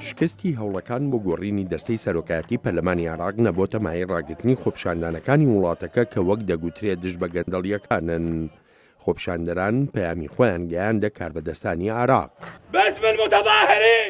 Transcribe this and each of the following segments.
شکستی هەوڵەکان بۆ گۆڕینی دەستەی سەرۆکایەتی پەرلەمانی عێراق نەبۆتە مای ڕاگررتنی خۆپیشاندانەکانی وڵاتەکە کە وەک دەگوترێت دژ بە گەندەڵیەکانن. خۆپیشاندەران پەیامی خۆیان گەیاندە کاربەدەستانی عێراق.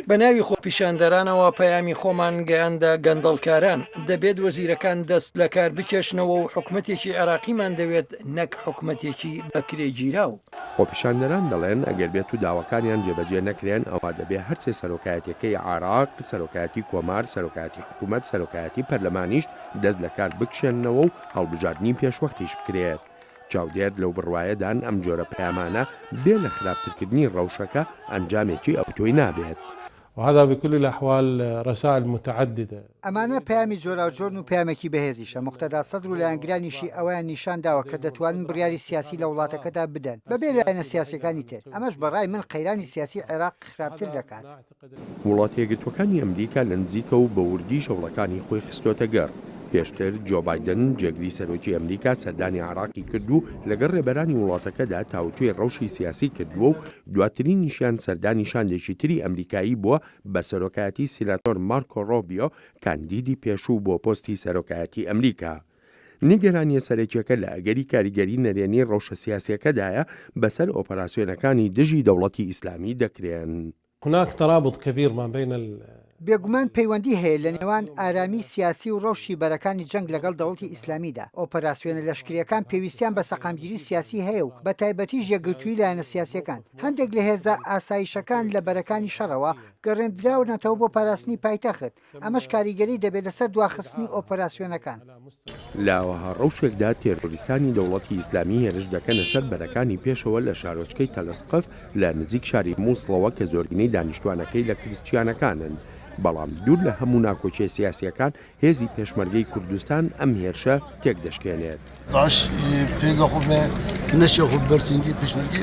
بە ناوی خۆپیشاندەرانەوە پەیامی خۆمان گەیاندە گەندەڵکاران دەبێت وەزیرەکان دەست لە کار بکێشنەوە و حکوومەتێکی عێراقیمان دەوێت نەک حکوومەتێکی بەکرێگیراو. خۆپیشاندەران دەڵێن ئەگەر بێت و داواکانیان جێبەجێ نەکرێن ئەوە دەبێ هەرسێ سەرۆکایەتەکەی عێراق، سەرۆکایەتی کۆمار، سەرۆکایەتی حکوومەت، سەرۆکایەتی پەرلەمانیش دەست لە کار بکشێنەوە و هەڵبژاردننی پێشوەختیش بکرێت. چاودێر لەو بڕواایەدان ئەم جۆرە پەیامانە بێ لە خراپترکردنی ڕەوشەکە ئەنجامێکی ئەوتۆی نابێت. وهذا بكل الأحوال رسائل متعددة. ئەمانە پەیامی جۆراوجۆرن و پەیامێکی بەهێزیشە. مقتەدا سەدر و لایەنگرانیشی ئەویان نیشان داوە کە دەتوانن بڕیاری سیاسی لە وڵاتەکەدا بدەن بەبێ لایەنە سیاسیەکانی تر. ئەمەش بەڕای من قەیرانی سیاسی عێراق خراپتر دەکات. وڵاتە یەکگرتوەکانی ئەمریکا لە نزیکە و بە وردی شەوڵەکانی خۆی خستۆتە گەڕ. پێشتر جۆ بایدن جێگری سەرۆکی ئەمریکا سەردانی عێراقی کرد و لەگەڵ ڕێبەرانی وڵاتەکەدا تاوتوێ ڕەوشی سیاسی کردووە و دواترین نیشان سەردانی شاندێکی تری ئەمریکایی بووە بە سەرۆکایەتی سیناتۆر مارکۆ ڕۆبیۆ کاندیدی پێشوو بۆ پۆستی سەرۆکایەتی ئەمریکا. نیگەرانیە سەرەکیەکە لە ئەگەری کاریگەری نەرێنی ڕەوشە سیاسیەکەدایە بەسەر ئۆپەراسیۆنەکانی دژی دەوڵەتی ئیسلامی دەکرێن. هناك ترابط كبير ما بين بێگومان پەیوەندی هەیە لە نێوان ئارامی سیاسی و ڕەوشی بەرەکانی جەنگ لەگەڵ دەوڵەتی ئیسلامیدا. ئۆپەراسیۆنە لەشکریەکان پێویستیان بە سەقامگیری سیاسی هەیە و بە تایبەتیش یەکگرتووی لایەنە سیاسیەکان. هەندێک لە هێزە ئاسایشەکان لە بەرەکانی شەڕەوە گەڕێنراونەتەوە بۆ پاراستنی پایتەخت. ئەمەش کاریگەری دەبێت لەسەر دواخستنی ئۆپەراسیۆنەکان. لاوەها ڕەوشێکدا تێرۆریستانی دەوڵەتی ئیسلامی هێرش دەکەنە سەر بەرەکانی پێشەوە لە شارۆچکەی تەلەسقف لە نزیک شاری مووسڵەوە کە زۆربەی دانیشتوانەکەی لە کریسچیانەکانن. بەڵام دوور لە هەموو ناکۆچێ سیاسیەکان هێزی پێشمەرگەی کوردستان ئەم هێرشە تێک دەشکێنێت. پێزە خوب نەشە خوب بەرسنگی پێشمەرگی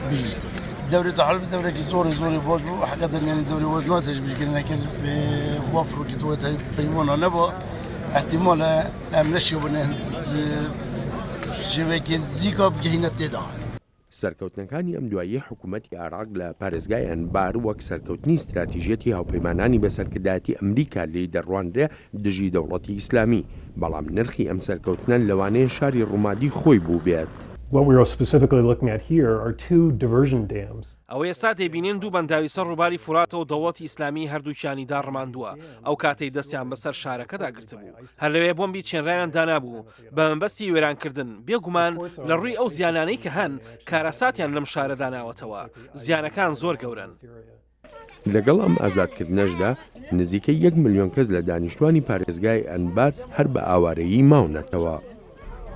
بگیرێت. دەورێتە حرب دەورێکی زۆری بۆش بوو حەقە دەرمیانی دەوری وەزنەوە تەشبیرکردنەکرد بۆ فڕۆکیتەوە پەیمانە نەبووە احتیمالە ئەم نەشی بنێ شێوەیەکی زیکا بگەینە تێدا. سەرکەوتنەکانی ئەم دواییە حکوومەتی عێراق لە پارێزگای ئەنبار وەک سەرکەوتنی استراتیژێتی هاوپەیمانانی بەسەرکردایەتی ئەمریکا لێی دەڕواندرێ دژی دەوڵەتی ئیسلامی. بەڵام نرخی ئەم سەرکەوتنە لەوانەیە شاری ڕوومادی خۆی بوو بێت. What we are specifically looking at here are two diversion dams. ئەوە ئێستا دەبینین دوو بەنداوی سەر ڕووباری فوراتە و دەوڵەتی ئیسلامی هەردووچیانی داڕماندووە. ئەو کاتەی دەستیان بەسەر شارەکەدا گرتبوو. هەر لەوێ بۆمبی چێنرایان دانابوو بە مەبەستی وێرانکردن. بێگومان لە ڕووی ئەو زیانانەی کە هەن کارەساتیان لەم شارە داناوەتەوە. زیانەکان زۆر گەورن. لەگەڵ ئەم ئازادکردنەشدا نزیکەی 1 ملیۆن کەس لە دانیشتوانی پارێزگای ئەنبار هەر بە ئاوارەیی ماونەتەوە.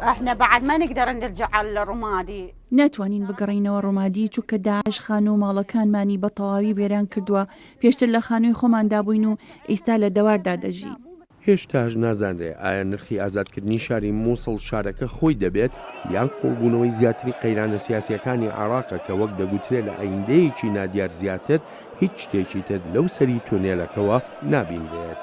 احنا بعد ما نقدر نرجع على الرمادي. ناتوانین بگەڕینەوە ڕۆمادی چونکە داعش خانە و ماڵەکانمانی بە تەواوی وێران کردووە. پێشتر لە خانووی خۆماندا بووین و ئێستا لە دەواردا دەژین. هێشتاش نازانرێ ئایا نرخی ئازادکردنی شاری مووسڵ شارەکە خۆی دەبێت یان قوڵبوونەوەی زیاتری قەیرانە سیاسیەکانی عێراقە کە وەک دەگوترێت لە ئایندەیەکی نادیار زیاتر هیچ شتێکی تر لەو سەری تونێلەکەوە نابینرێت.